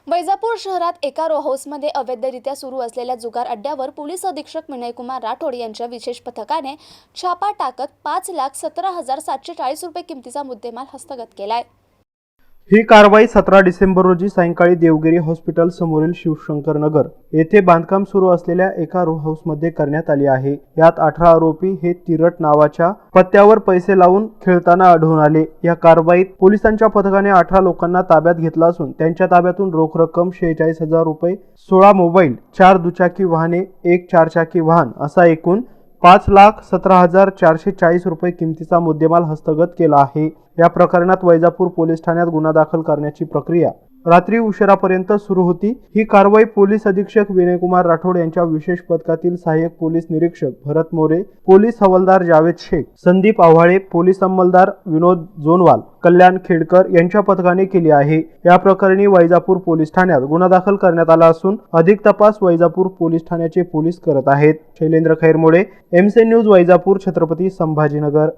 वैजापूर शहरात एका रो हाऊसमध्ये अवैधरित्या सुरू असलेल्या जुगार अड्ड्यावर पोलीस अधीक्षक विनयकुमार राठोड यांच्या विशेष पथकाने छापा टाकत 5,17,740 रुपये किमतीचा मुद्देमाल हस्तगत केलाय। ही कारवाई 17 डिसेंबर रोजी सायंकाळी देवगिरी हॉस्पिटल समोरील शिवशंकर नगर येथे बांधकाम सुरू असलेल्या एका रो हाऊसमध्ये करण्यात आली आहे। यात 18 आरोपी हे तिरट नावाच्या पत्त्यावर पैसे लावून खेळताना आढळून आले। या कारवाईत पोलिसांच्या पथकाने 18 लोकांना ताब्यात घेतला असून त्यांच्या ताब्यातून रोख रक्कम 46,000 रुपये, 16 मोबाईल, 4 दुचाकी वाहने, 1 चारचाकी वाहन असा एकूण 5,17,440 रुपये किमतीचा मुद्देमाल हस्तगत केला आहे। या प्रकरणात वैजापूर पोलीस ठाण्यात गुन्हा दाखल करण्याची प्रक्रिया रात्री उशिरापर्यंत सुरू होती। ही कारवाई पोलीस अधीक्षक विनयकुमार राठोड यांच्या विशेष पथकातील सहाय्यक पोलीस निरीक्षक भरत मोरे, पोलीस हवालदार जावेद शेख, संदीप आव्हाळे, पोलीस अंमलदार विनोद जोनवाल, कल्याण खेडकर यांच्या पथकाने केली आहे। या प्रकरणी वैजापूर पोलीस ठाण्यात गुन्हा दाखल करण्यात आला असून अधिक तपास वैजापूर पोलीस ठाण्याचे पोलीस करत आहेत। Shailendra Khairmode, MC news, Vaijapur, Chhatrapati Sambhajinagar.